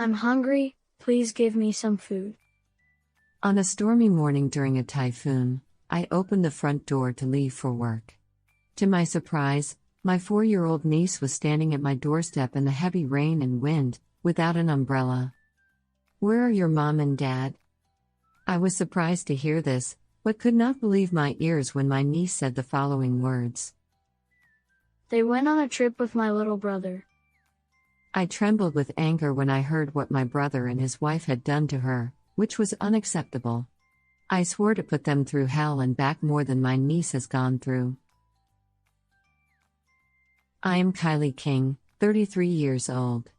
I'm hungry, please give me some food. On a stormy morning during a typhoon, I opened the front door to leave for work. To my surprise, my 4-year-old niece was standing at my doorstep in the heavy rain and wind, without an umbrella. "Where are your mom and dad?" I was surprised to hear this, but could not believe my ears when my niece said the following words. They went on a trip with my little brother. I trembled with anger when I heard what my brother and his wife had done to her, which was unacceptable. I swore to put them through hell and back more than my niece has gone through. I am Kylie King, 33 years old.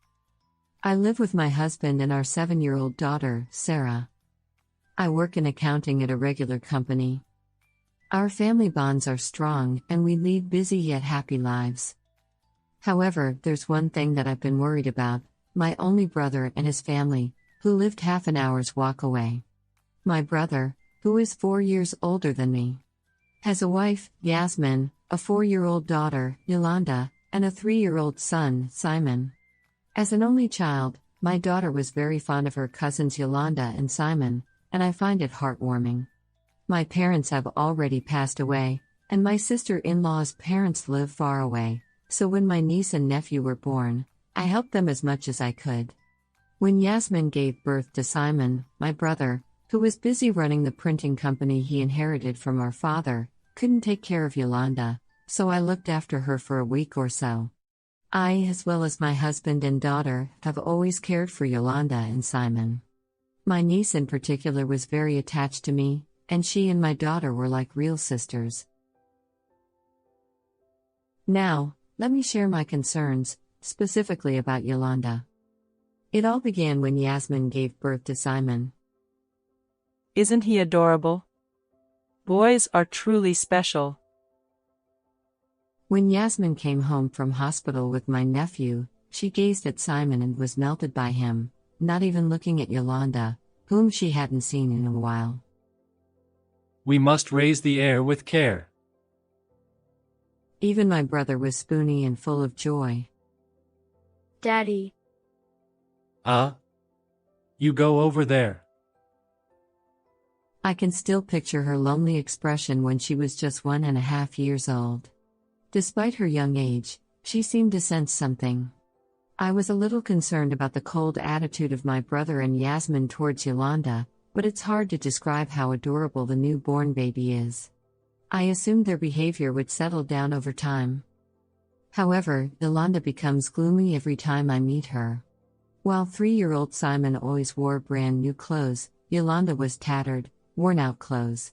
I live with my husband and our 7-year-old daughter, Sarah. I work in accounting at a regular company. Our family bonds are strong and we lead busy yet happy lives. However, there's one thing that I've been worried about: my only brother and his family, who lived half an hour's walk away. My brother, who is 4 years older than me, has a wife, Yasmin, a 4-year-old daughter, Yolanda, and a 3-year-old son, Simon. As an only child, my daughter was very fond of her cousins Yolanda and Simon, and I find it heartwarming. My parents have already passed away, and my sister-in-law's parents live far away, so when my niece and nephew were born, I helped them as much as I could. When Yasmin gave birth to Simon, my brother, who was busy running the printing company he inherited from our father, couldn't take care of Yolanda, so I looked after her for a week or so. I, as well as my husband and daughter, have always cared for Yolanda and Simon. My niece in particular was very attached to me, and she and my daughter were like real sisters. Now, let me share my concerns, specifically about Yolanda. It all began when Yasmin gave birth to Simon. Isn't he adorable? Boys are truly special. When Yasmin came home from hospital with my nephew, she gazed at Simon and was melted by him, not even looking at Yolanda, whom she hadn't seen in a while. We must raise the heir with care. Even my brother was spoony and full of joy. Daddy. You go over there. I can still picture her lonely expression when she was just 1.5 years old. Despite her young age, she seemed to sense something. I was a little concerned about the cold attitude of my brother and Yasmin towards Yolanda, but it's hard to describe how adorable the newborn baby is. I assumed their behavior would settle down over time. However, Yolanda becomes gloomy every time I meet her. While 3-year-old Simon always wore brand new clothes, Yolanda was tattered, worn-out clothes.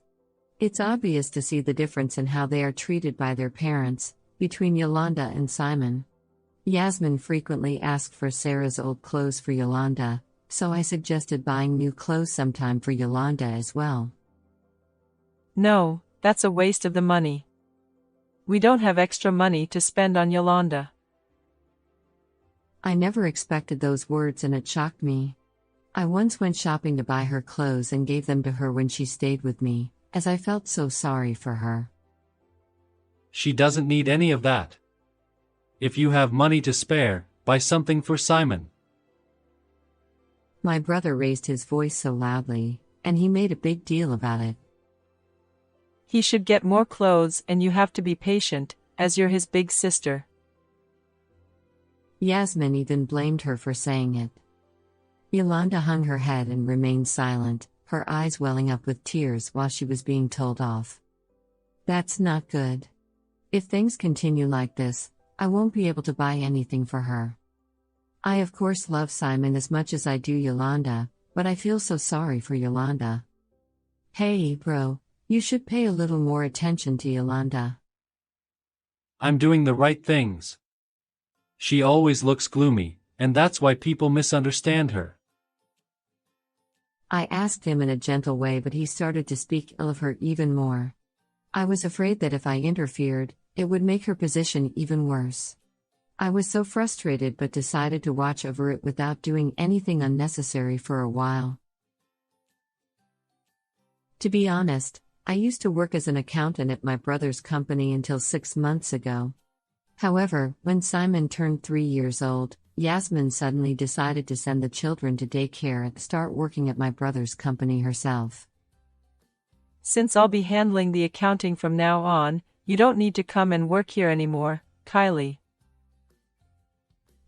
It's obvious to see the difference in how they are treated by their parents, between Yolanda and Simon. Yasmin frequently asked for Sarah's old clothes for Yolanda, so I suggested buying new clothes sometime for Yolanda as well. No, that's a waste of the money. We don't have extra money to spend on Yolanda. I never expected those words and it shocked me. I once went shopping to buy her clothes and gave them to her when she stayed with me, as I felt so sorry for her. She doesn't need any of that. If you have money to spare, buy something for Simon. My brother raised his voice so loudly, and he made a big deal about it. He should get more clothes and you have to be patient, as you're his big sister. Yasmin even blamed her for saying it. Yolanda hung her head and remained silent, her eyes welling up with tears while she was being told off. That's not good. If things continue like this, I won't be able to buy anything for her. I of course love Simon as much as I do Yolanda, but I feel so sorry for Yolanda. Hey bro, you should pay a little more attention to Yolanda. I'm doing the right things. She always looks gloomy, and that's why people misunderstand her. I asked him in a gentle way, but he started to speak ill of her even more. I was afraid that if I interfered, it would make her position even worse. I was so frustrated but decided to watch over it without doing anything unnecessary for a while. To be honest, I used to work as an accountant at my brother's company until 6 months ago. However, when Simon turned 3 years old, Yasmin suddenly decided to send the children to daycare and start working at my brother's company herself. Since I'll be handling the accounting from now on, you don't need to come and work here anymore, Kylie.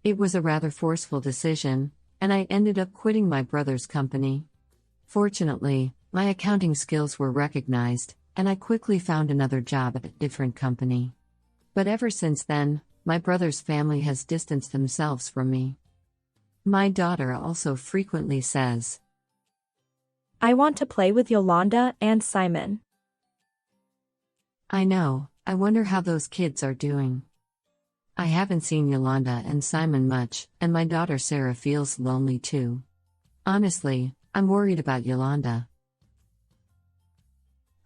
It was a rather forceful decision, and I ended up quitting my brother's company. Fortunately, my accounting skills were recognized, and I quickly found another job at a different company. But ever since then, my brother's family has distanced themselves from me. My daughter also frequently says, I want to play with Yolanda and Simon. I know, I wonder how those kids are doing. I haven't seen Yolanda and Simon much, and my daughter Sarah feels lonely too. Honestly, I'm worried about Yolanda.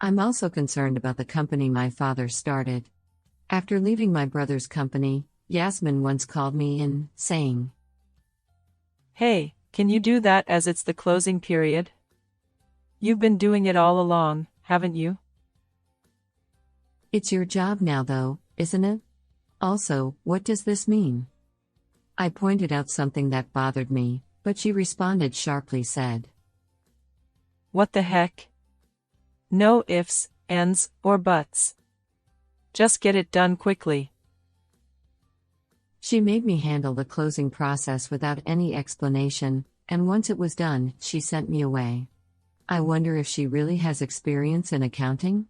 I'm also concerned about the company my father started. After leaving my brother's company, Yasmin once called me in, saying, Hey, can you do that as it's the closing period? You've been doing it all along, haven't you? It's your job now though, isn't it? Also, what does this mean? I pointed out something that bothered me, but she responded sharply said, What the heck? No ifs, ands, or buts. Just get it done quickly. She made me handle the closing process without any explanation, and once it was done, she sent me away. I wonder if she really has experience in accounting?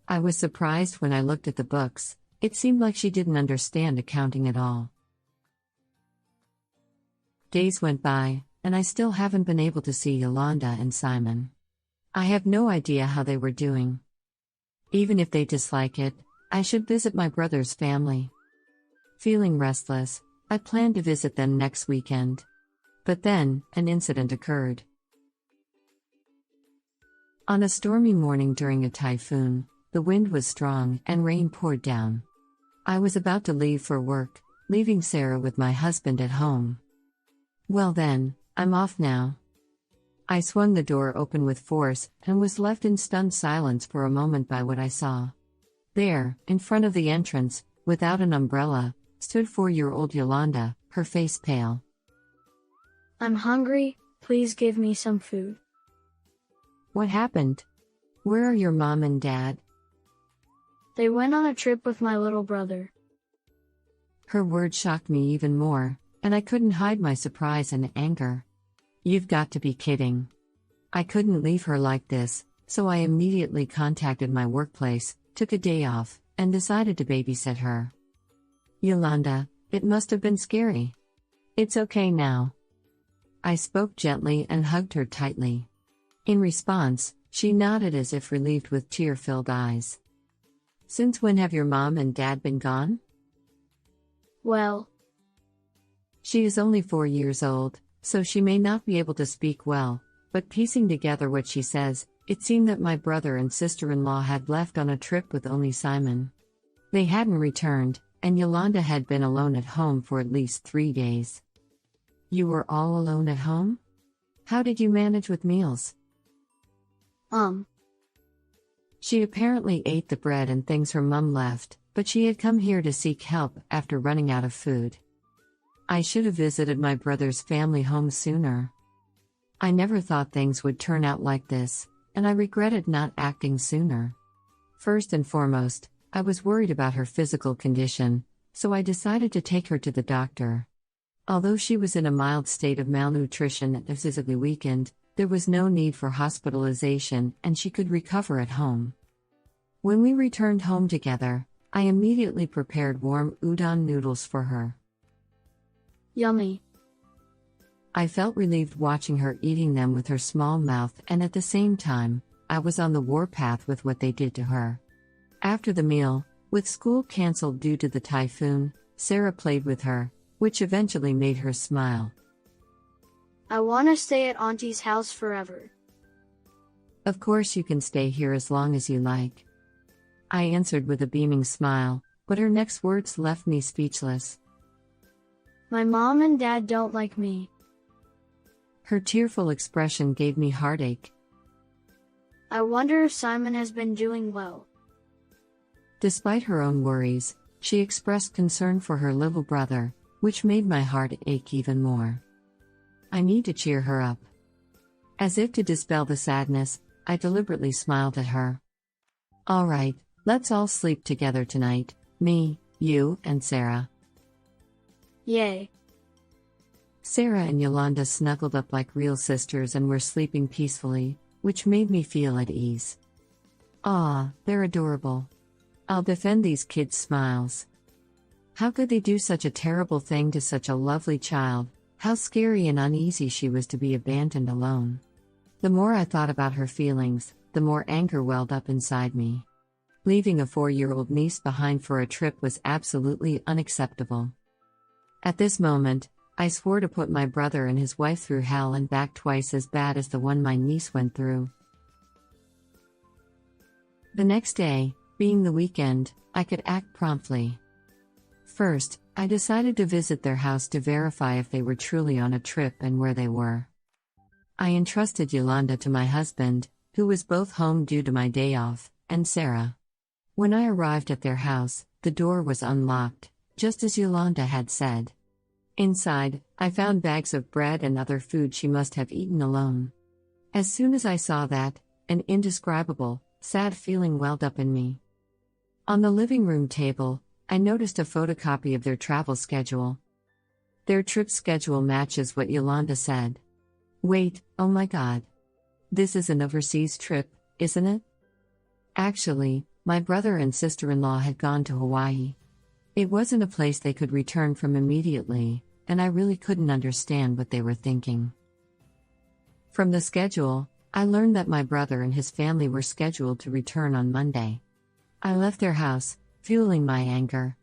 I was surprised when I looked at the books. It seemed like she didn't understand accounting at all. Days went by, and I still haven't been able to see Yolanda and Simon. I have no idea how they were doing. Even if they dislike it, I should visit my brother's family. Feeling restless, I planned to visit them next weekend. But then, an incident occurred. On a stormy morning during a typhoon, the wind was strong and rain poured down. I was about to leave for work, leaving Sarah with my husband at home. Well then, I'm off now. I swung the door open with force and was left in stunned silence for a moment by what I saw. There, in front of the entrance, without an umbrella, stood 4-year-old Yolanda, her face pale. I'm hungry, please give me some food. What happened? Where are your mom and dad? They went on a trip with my little brother. Her words shocked me even more, and I couldn't hide my surprise and anger. You've got to be kidding. I couldn't leave her like this, so I immediately contacted my workplace, took a day off, and decided to babysit her. Yolanda, it must have been scary. It's okay now. I spoke gently and hugged her tightly. In response, she nodded as if relieved with tear-filled eyes. Since when have your mom and dad been gone? Well, she is only 4 years old, so she may not be able to speak well, but piecing together what she says, it seemed that my brother and sister-in-law had left on a trip with only Simon. They hadn't returned, and Yolanda had been alone at home for at least 3 days. You were all alone at home? How did you manage with meals? She apparently ate the bread and things her mum left, but she had come here to seek help after running out of food. I should have visited my brother's family home sooner. I never thought things would turn out like this, and I regretted not acting sooner. First and foremost, I was worried about her physical condition, so I decided to take her to the doctor. Although she was in a mild state of malnutrition and physically weakened, there was no need for hospitalization and she could recover at home. When we returned home together, I immediately prepared warm udon noodles for her. yummy. I felt relieved watching her eating them with her small mouth, and at the same time, I was on the warpath with what they did to her. After the meal, with school cancelled due to the typhoon, Sarah played with her, which eventually made her smile. I want to stay at Auntie's house forever. Of course you can stay here as long as you like. I answered with a beaming smile, but her next words left me speechless. My mom and dad don't like me. Her tearful expression gave me heartache. I wonder if Simon has been doing well. Despite her own worries, She expressed concern for her little brother, which made my heart ache even more. I need to cheer her up. As if to dispel the sadness, I deliberately smiled at her. All right, let's all sleep together tonight, me, you, and Sarah. Yay. Sarah and Yolanda snuggled up like real sisters and were sleeping peacefully, which made me feel at ease. Ah, they're adorable. I'll defend these kids' smiles. How could they do such a terrible thing to such a lovely child? How scary and uneasy she was to be abandoned alone. The more I thought about her feelings, the more anger welled up inside me. Leaving a 4-year-old niece behind for a trip was absolutely unacceptable. At this moment, I swore to put my brother and his wife through hell and back twice as bad as the one my niece went through. The next day, being the weekend, I could act promptly. First, I decided to visit their house to verify if they were truly on a trip and where they were. I entrusted Yolanda to my husband, who was both home due to my day off, and Sarah. When I arrived at their house, the door was unlocked, just as Yolanda had said. Inside, I found bags of bread and other food she must have eaten alone. As soon as I saw that, an indescribable, sad feeling welled up in me. On the living room table, I noticed a photocopy of their travel schedule. Their trip schedule matches what Yolanda said. Wait, oh my god. This is an overseas trip, isn't it? Actually, my brother and sister-in-law had gone to Hawaii. It wasn't a place they could return from immediately, and I really couldn't understand what they were thinking. From the schedule, I learned that my brother and his family were scheduled to return on Monday. I left their house, fueling my anger.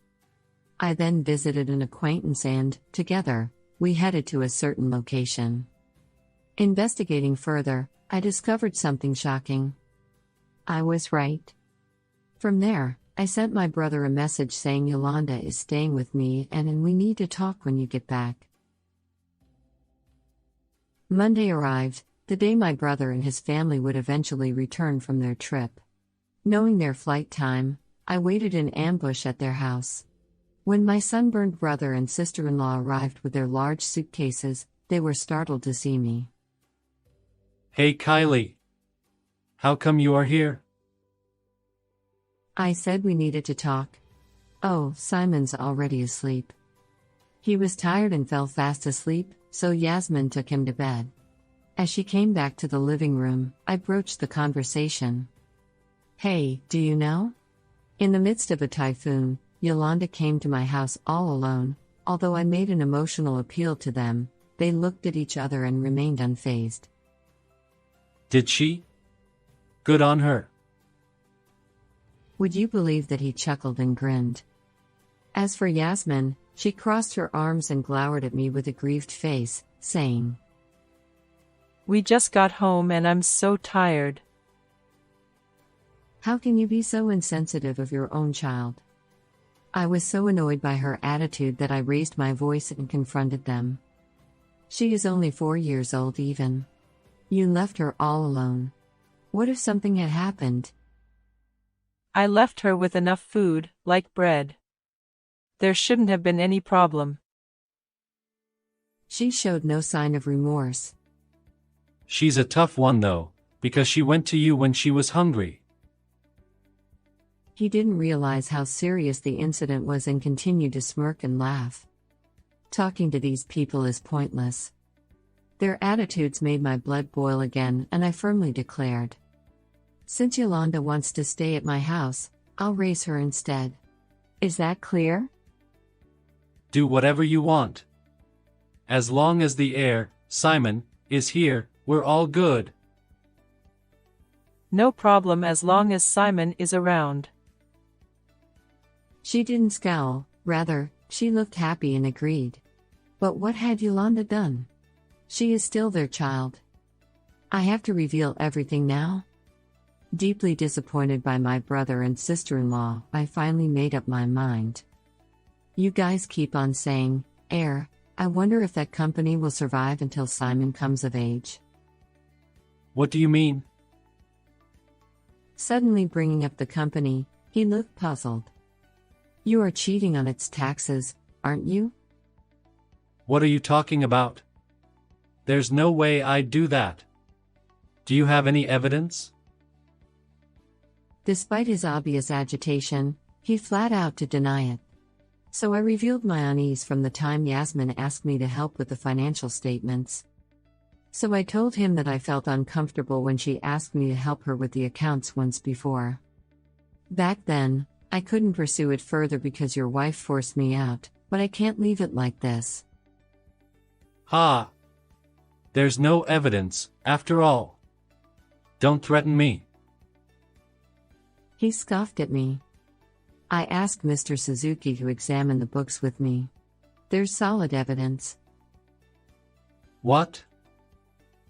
I then visited an acquaintance and, together, we headed to a certain location. Investigating further, I discovered something shocking. I was right. From there, I sent my brother a message saying Yolanda is staying with me and we need to talk when you get back. Monday arrived, the day my brother and his family would eventually return from their trip. Knowing their flight time, I waited in ambush at their house. When my sunburned brother and sister-in-law arrived with their large suitcases, they were startled to see me. Hey Kylie. How come you are here? I said we needed to talk. Oh, Simon's already asleep. He was tired and fell fast asleep, so Yasmin took him to bed. As she came back to the living room, I broached the conversation. Hey, do you know? In the midst of a typhoon, Yolanda came to my house all alone. Although I made an emotional appeal to them, they looked at each other and remained unfazed. Did she? Good on her. Would you believe that he chuckled and grinned? As for Yasmin, she crossed her arms and glowered at me with a grieved face, saying, We just got home and I'm so tired. How can you be so insensitive of your own child? I was so annoyed by her attitude that I raised my voice and confronted them. She is only 4 years old even. You left her all alone. What if something had happened? I left her with enough food, like bread. There shouldn't have been any problem. She showed no sign of remorse. She's a tough one though, because she went to you when she was hungry. He didn't realize how serious the incident was and continued to smirk and laugh. Talking to these people is pointless. Their attitudes made my blood boil again, and I firmly declared, since Yolanda wants to stay at my house, I'll raise her instead. Is that clear? Do whatever you want. As long as the heir, Simon, is here, we're all good. No problem as long as Simon is around. She didn't scowl, rather, she looked happy and agreed. But what had Yolanda done? She is still their child. I have to reveal everything now? Deeply disappointed by my brother and sister-in-law, I finally made up my mind. You guys keep on saying, heir, I wonder if that company will survive until Simon comes of age. What do you mean? Suddenly bringing up the company, he looked puzzled. You are cheating on its taxes, aren't you? What are you talking about? There's no way I'd do that. Do you have any evidence? Despite his obvious agitation, he flat out to deny it. So I revealed my unease from the time Yasmin asked me to help with the financial statements. So I told him that I felt uncomfortable when she asked me to help her with the accounts once before. Back then, I couldn't pursue it further because your wife forced me out, but I can't leave it like this. Ha! There's no evidence, after all. Don't threaten me. He scoffed at me. I asked Mr. Suzuki to examine the books with me. There's solid evidence. What?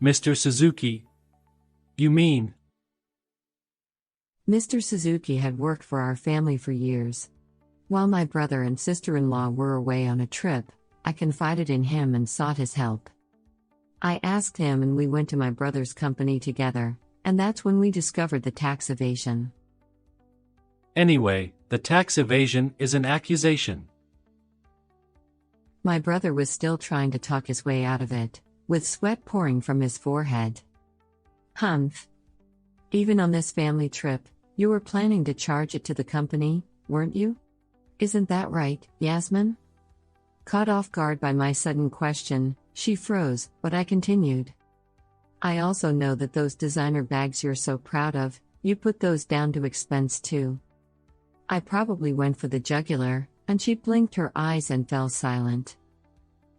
Mr. Suzuki? You mean? Mr. Suzuki had worked for our family for years. While my brother and sister-in-law were away on a trip, I confided in him and sought his help. I asked him and we went to my brother's company together, and that's when we discovered the tax evasion. Anyway, the tax evasion is an accusation. My brother was still trying to talk his way out of it, with sweat pouring from his forehead. Humph. Even on this family trip, you were planning to charge it to the company, weren't you? Isn't that right, Yasmin? Caught off guard by my sudden question, she froze, but I continued. I also know that those designer bags you're so proud of, you put those down to expense too. I probably went for the jugular, and she blinked her eyes and fell silent.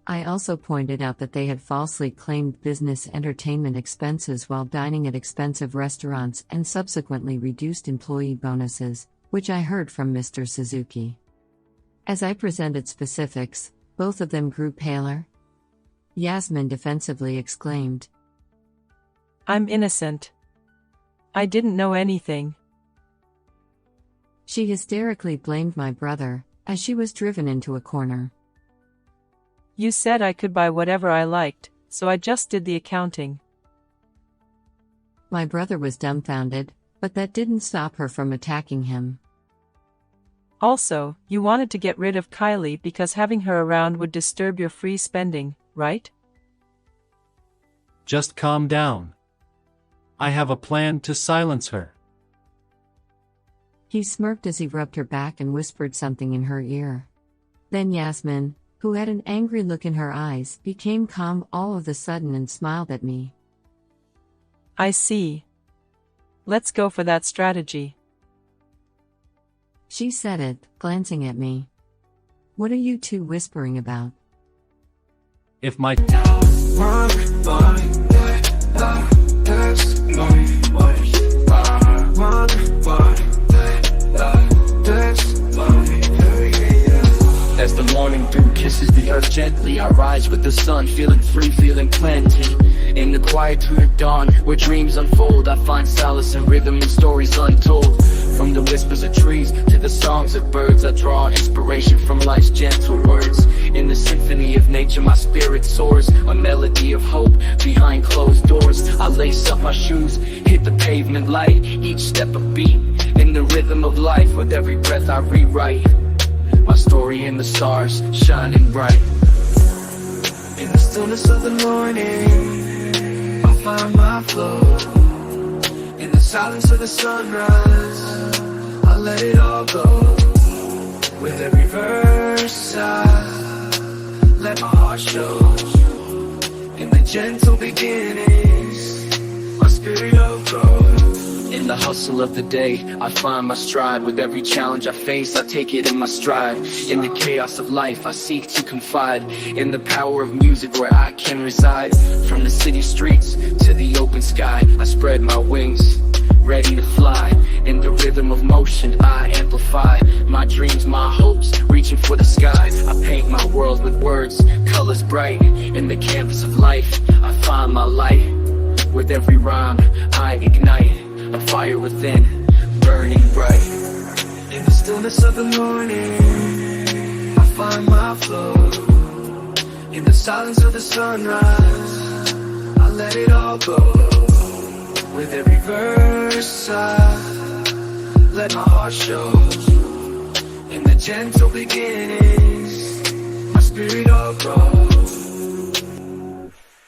I also pointed out that they had falsely claimed business entertainment expenses while dining at expensive restaurants and subsequently reduced employee bonuses, which I heard from Mr. Suzuki. As I presented specifics, both of them grew paler. Yasmin defensively exclaimed, I'm innocent. I didn't know anything. She hysterically blamed my brother, as she was driven into a corner. You said I could buy whatever I liked, so I just did the accounting. My brother was dumbfounded, but that didn't stop her from attacking him. Also, you wanted to get rid of Kylie because having her around would disturb your free spending, right? Just calm down. I have a plan to silence her. He smirked as he rubbed her back and whispered something in her ear. Then Yasmin, who had an angry look in her eyes, became calm all of a sudden and smiled at me. I see. Let's go for that strategy. She said it, glancing at me. What are you two whispering about? If my As the morning dew kisses the earth gently, I rise with the sun, feeling free, feeling plenty. In the quietude of dawn, where dreams unfold, I find solace in rhythm and stories untold. From the whispers of trees to the songs of birds, I draw inspiration from life's gentle words. In the symphony of nature, my spirit soars, a melody of hope behind closed doors. I lace up my shoes, hit the pavement light, each step a beat. In the rhythm of life, with every breath I rewrite my story in the stars, shining bright. In the stillness of the morning, I find my flow. In the silence of the sunrise, I let it all go. With every verse I let my heart show. In the gentle beginnings, my spirit will grow. In the hustle of the day, I find my stride. With every challenge I face, I take it in my stride. In the chaos of life, I seek to confide in the power of music where I can reside. From the city streets to the open sky, I spread my wings, ready to fly. In the rhythm of motion, I amplify my dreams, my hopes, reaching for the sky. I paint my world with words, colors bright. In the canvas of life, I find my light. With every rhyme, I ignite a fire within, burning bright. In the stillness of the morning, I find my flow. In the silence of the sunrise, I let it all go. With every verse I let my heart show. In the gentle beginnings, my spirit will grow.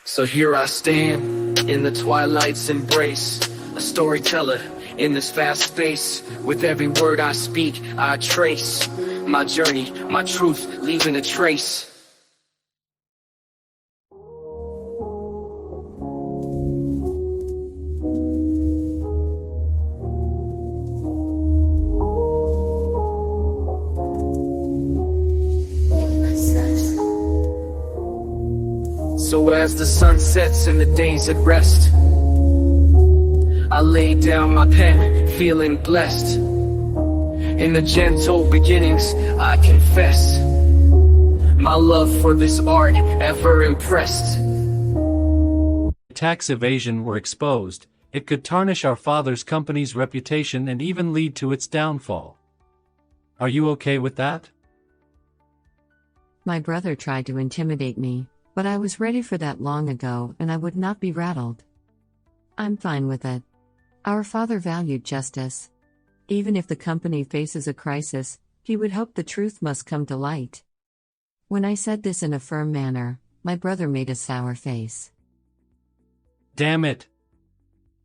So here I stand, in the twilight's embrace, a storyteller in this vast space. With every word I speak, I trace my journey, my truth, leaving a trace. So as the sun sets and the day's at rest, I lay down my pen, feeling blessed. In the gentle beginnings, I confess my love for this art, ever impressed. If tax evasion were exposed, it could tarnish our father's company's reputation and even lead to its downfall. Are you okay with that? My brother tried to intimidate me, but I was ready for that long ago and I would not be rattled. I'm fine with it. Our father valued justice. Even if the company faces a crisis, he would hope the truth must come to light. When I said this in a firm manner, my brother made a sour face. Damn it!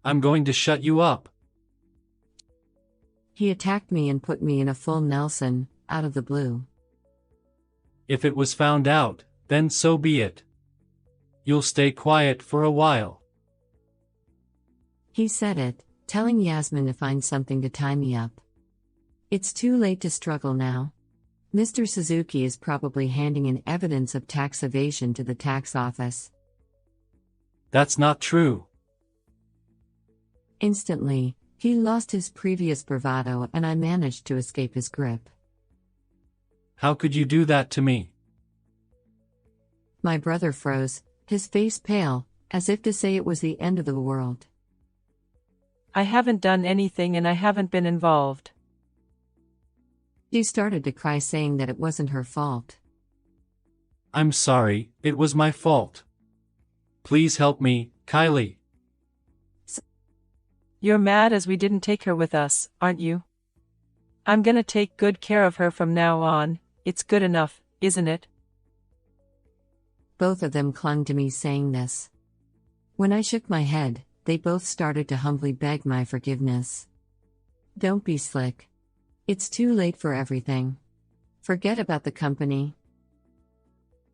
I'm going to shut you up. He attacked me and put me in a full Nelson, out of the blue. If it was found out, then so be it. You'll stay quiet for a while. He said it, telling Yasmin to find something to tie me up. It's too late to struggle now. Mr. Suzuki is probably handing in evidence of tax evasion to the tax office. That's not true. Instantly, he lost his previous bravado and I managed to escape his grip. How could you do that to me? My brother froze, his face pale, as if to say it was the end of the world. I haven't done anything and I haven't been involved. She started to cry, saying that it wasn't her fault. I'm sorry, it was my fault. Please help me, Kylie. You're mad as we didn't take her with us, aren't you? I'm gonna take good care of her from now on. It's good enough, isn't it? Both of them clung to me saying this. When I shook my head, they both started to humbly beg my forgiveness. Don't be slick. It's too late for everything. Forget about the company.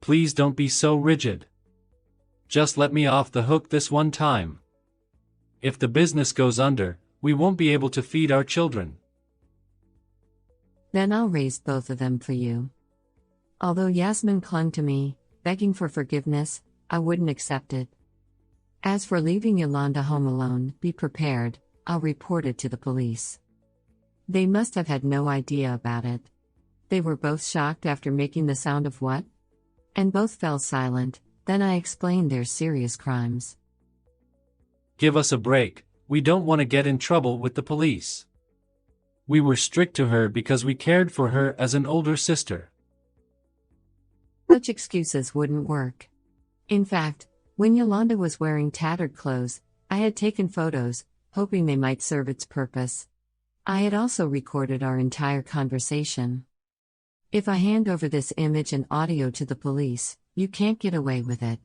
Please don't be so rigid. Just let me off the hook this one time. If the business goes under, we won't be able to feed our children. Then I'll raise both of them for you. Although Yasmin clung to me, begging for forgiveness, I wouldn't accept it. As for leaving Yolanda home alone, be prepared, I'll report it to the police. They must have had no idea about it. They were both shocked after making the sound of what? And both fell silent. Then I explained their serious crimes. Give us a break, we don't want to get in trouble with the police. We were strict to her because we cared for her as an older sister. Such excuses wouldn't work. In fact, when Yolanda was wearing tattered clothes, I had taken photos, hoping they might serve its purpose. I had also recorded our entire conversation. If I hand over this image and audio to the police, you can't get away with it.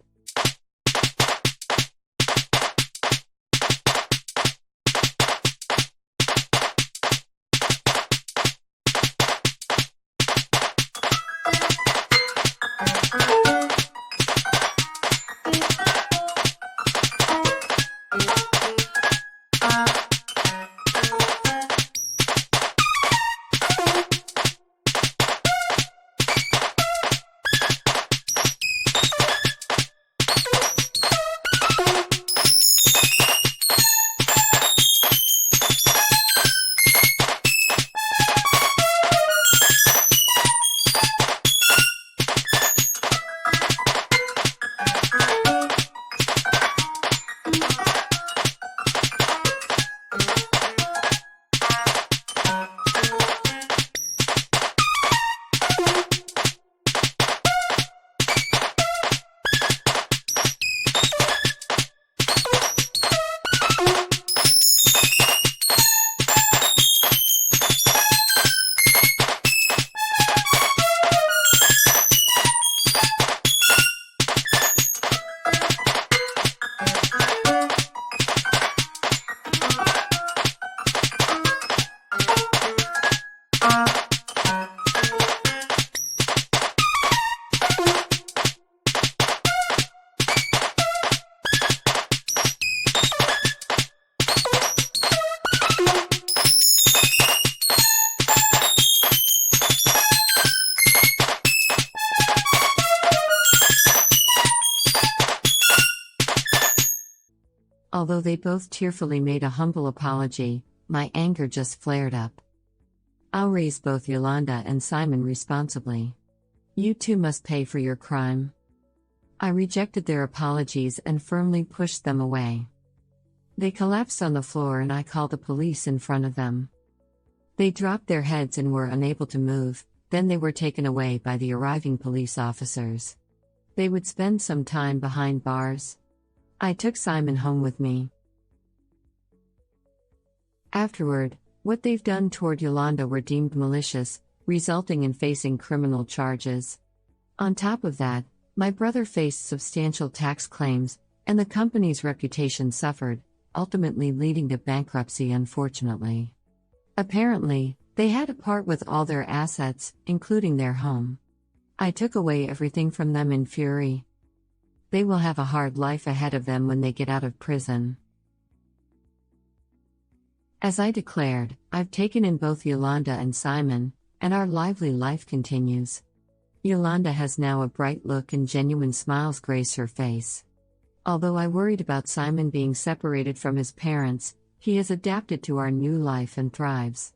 Although they both tearfully made a humble apology, my anger just flared up. I'll raise both Yolanda and Simon responsibly. You two must pay for your crime. I rejected their apologies and firmly pushed them away. They collapsed on the floor and I called the police in front of them. They dropped their heads and were unable to move, then they were taken away by the arriving police officers. They would spend some time behind bars. I took Simon home with me. Afterward, what they've done toward Yolanda were deemed malicious, resulting in facing criminal charges. On top of that, my brother faced substantial tax claims, and the company's reputation suffered, ultimately leading to bankruptcy unfortunately. Apparently, they had to part with all their assets, including their home. I took away everything from them in fury. They will have a hard life ahead of them when they get out of prison. As I declared, I've taken in both Yolanda and Simon, and our lively life continues. Yolanda has now a bright look and genuine smiles grace her face. Although I worried about Simon being separated from his parents, he has adapted to our new life and thrives.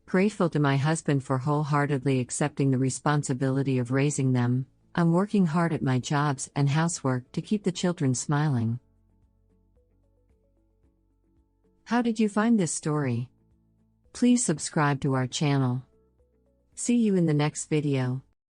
Grateful to my husband for wholeheartedly accepting the responsibility of raising them, I'm working hard at my jobs and housework to keep the children smiling. How did you find this story? Please subscribe to our channel. See you in the next video.